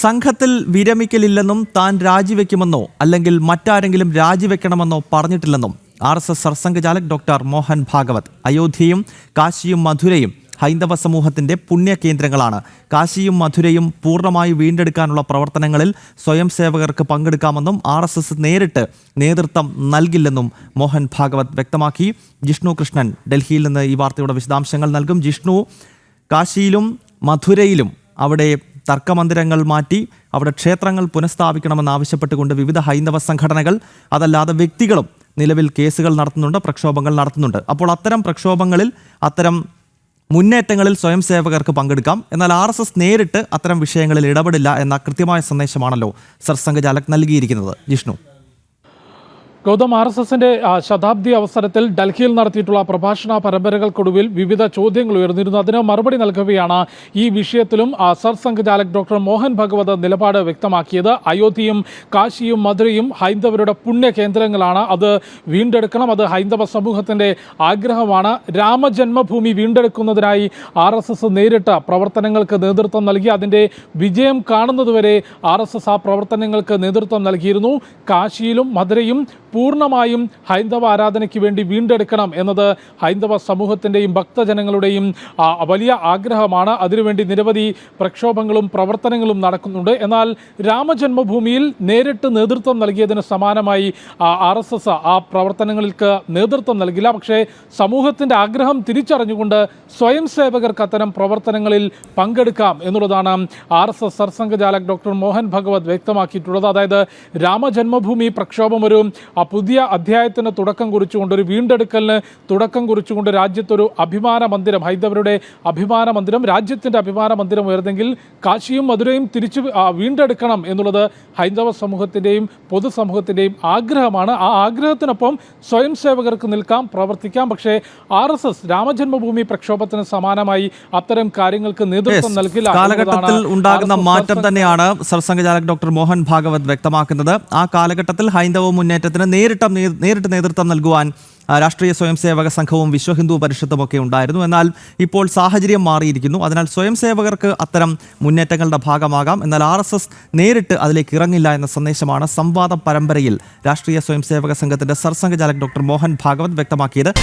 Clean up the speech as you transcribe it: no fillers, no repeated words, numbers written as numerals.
സംഘത്തിൽ വിരമിക്കലില്ലെന്നും താൻ രാജിവെക്കുമെന്നോ അല്ലെങ്കിൽ മറ്റാരെങ്കിലും രാജിവെക്കണമെന്നോ പറഞ്ഞിട്ടില്ലെന്നും RSS സർസംഘചാലക് ഡോക്ടർ മോഹൻ ഭാഗവത്. അയോധ്യയും കാശിയും മധുരയും ഹൈന്ദവ സമൂഹത്തിന്റെ പുണ്യകേന്ദ്രങ്ങളാണ്. കാശിയും മധുരയും പൂർണ്ണമായി വീണ്ടെടുക്കാനുള്ള പ്രവർത്തനങ്ങളിൽ സ്വയം സേവകർക്ക് പങ്കെടുക്കാമെന്നും RSS നേരിട്ട് നേതൃത്വം നൽകില്ലെന്നും മോഹൻ ഭാഗവത് വ്യക്തമാക്കി. ജിഷ്ണു കൃഷ്ണൻ ഡൽഹിയിൽ നിന്ന് ഈ വാർത്തയുടെ വിശദാംശങ്ങൾ നൽകും. ജിഷ്ണു, കാശിയിലും മധുരയിലും അവിടെ തർക്കമന്ദിരങ്ങൾ മാറ്റി അവിടെ ക്ഷേത്രങ്ങൾ പുനഃസ്ഥാപിക്കണമെന്നാവശ്യപ്പെട്ടുകൊണ്ട് വിവിധ ഹൈന്ദവ സംഘടനകൾ, അതല്ലാതെ വ്യക്തികളും നിലവിൽ കേസുകൾ നടത്തുന്നുണ്ട്, പ്രക്ഷോഭങ്ങൾ നടത്തുന്നുണ്ട്. അപ്പോൾ അത്തരം പ്രക്ഷോഭങ്ങളിൽ, അത്തരം മുന്നേറ്റങ്ങളിൽ സ്വയം സേവകർക്ക് പങ്കെടുക്കാം, എന്നാൽ RSS നേരിട്ട് അത്തരം വിഷയങ്ങളിൽ ഇടപെടില്ല എന്ന കൃത്യമായ സന്ദേശമാണല്ലോ സർസംഘചാലക് നൽകിയിരിക്കുന്നത്. ജിഷ്ണു. ഗൗതം, RSSന്റെ ശതാബ്ദി അവസരത്തിൽ ഡൽഹിയിൽ നടത്തിയിട്ടുള്ള പ്രഭാഷണ പരമ്പരകൾക്കൊടുവിൽ വിവിധ ചോദ്യങ്ങൾ ഉയർന്നിരുന്നു. അതിന് മറുപടി നൽകവെയാണ് ഈ വിഷയത്തിലും സർസംഘചാലക് ഡോക്ടർ മോഹൻ ഭഗവത് നിലപാട് വ്യക്തമാക്കിയത്. അയോധ്യയും കാശിയും മധുരയും ഹൈന്ദവരുടെ പുണ്യകേന്ദ്രങ്ങളാണ്. അത് വീണ്ടെടുക്കണം, അത് ഹൈന്ദവ സമൂഹത്തിന്റെ ആഗ്രഹമാണ്. രാമജന്മഭൂമി വീണ്ടെടുക്കുന്നതിനായി RSS നേരിട്ട് പ്രവർത്തനങ്ങൾക്ക് നേതൃത്വം നൽകി. അതിന്റെ വിജയം കാണുന്നതുവരെ RSS ആ പ്രവർത്തനങ്ങൾക്ക് നേതൃത്വം നൽകിയിരുന്നു. കാശിയിലും മധുരയും പൂർണ്ണമായും ഹൈന്ദവ ആരാധനയ്ക്ക് വേണ്ടി വീണ്ടെടുക്കണം എന്നത് ഹൈന്ദവ സമൂഹത്തിൻ്റെയും ഭക്തജനങ്ങളുടെയും വലിയ ആഗ്രഹമാണ്. അതിനുവേണ്ടി നിരവധി പ്രക്ഷോഭങ്ങളും പ്രവർത്തനങ്ങളും നടക്കുന്നുണ്ട്. എന്നാൽ രാമജന്മഭൂമിയിൽ നേരിട്ട് നേതൃത്വം നൽകിയതിന് സമാനമായി RSS ആ പ്രവർത്തനങ്ങൾക്ക് നേതൃത്വം നൽകില്ല. പക്ഷേ സമൂഹത്തിൻ്റെ ആഗ്രഹം തിരിച്ചറിഞ്ഞുകൊണ്ട് സ്വയം സേവകർക്ക് അത്തരം പ്രവർത്തനങ്ങളിൽ പങ്കെടുക്കാം എന്നുള്ളതാണ് RSS സർസംഘചാലക് ഡോക്ടർ മോഹൻ ഭഗവത് വ്യക്തമാക്കിയിട്ടുള്ളത്. അതായത് രാമജന്മഭൂമി പ്രക്ഷോഭം ഒരു പുതിയ അധ്യായത്തിന് തുടക്കം കുറിച്ചുകൊണ്ട്, ഒരു വീണ്ടെടുക്കലിന് തുടക്കം കുറിച്ചുകൊണ്ട് രാജ്യത്തൊരു അഭിമാന മന്ദിരം, ഹൈന്ദവരുടെ അഭിമാന മന്ദിരം, രാജ്യത്തിൻ്റെ അഭിമാന മന്ദിരം ഉയർന്നെങ്കിൽ കാശിയും മധുരയും തിരിച്ചു വീണ്ടെടുക്കണം എന്നുള്ളത് ഹൈന്ദവ സമൂഹത്തിൻ്റെയും പൊതുസമൂഹത്തിൻ്റെയും ആഗ്രഹമാണ്. ആ ആഗ്രഹത്തിനൊപ്പം സ്വയം സേവകർക്ക് നിൽക്കാം, പ്രവർത്തിക്കാം. പക്ഷേ RSS രാമജന്മഭൂമി പ്രക്ഷോഭത്തിന് സമാനമായി അത്തരം കാര്യങ്ങൾക്ക് നേതൃത്വം നൽകില്ല. കാലഘട്ടത്തിൽ ഉണ്ടാകുന്ന മാറ്റം തന്നെയാണ് സർസംഘചാലക് ഡോക്ടർ മോഹൻ ഭാഗവത് വ്യക്തമാക്കുന്നത്. ആ കാലഘട്ടത്തിൽ ഹൈന്ദവ മുന്നേറ്റത്തിന് നേരിട്ട് നേതൃത്വം നൽകുവാൻ രാഷ്ട്രീയ സ്വയം സേവക സംഘവും വിശ്വ ഹിന്ദു പരിഷത്തും ഒക്കെ ഉണ്ടായിരുന്നു. എന്നാൽ ഇപ്പോൾ സാഹചര്യം മാറിയിരിക്കുന്നു. അതിനാൽ സ്വയം സേവകർക്ക് അത്തരം മുന്നേറ്റങ്ങളുടെ ഭാഗമാകാം, എന്നാൽ RSS നേരിട്ട് അതിലേക്ക് ഇറങ്ങില്ല എന്ന സന്ദേശമാണ് സംവാദ പരമ്പരയിൽ രാഷ്ട്രീയ സ്വയം സേവക സംഘത്തിന്റെ സർസംഘചാലക് ഡോക്ടർ മോഹൻ ഭാഗവത് വ്യക്തമാക്കിയത്.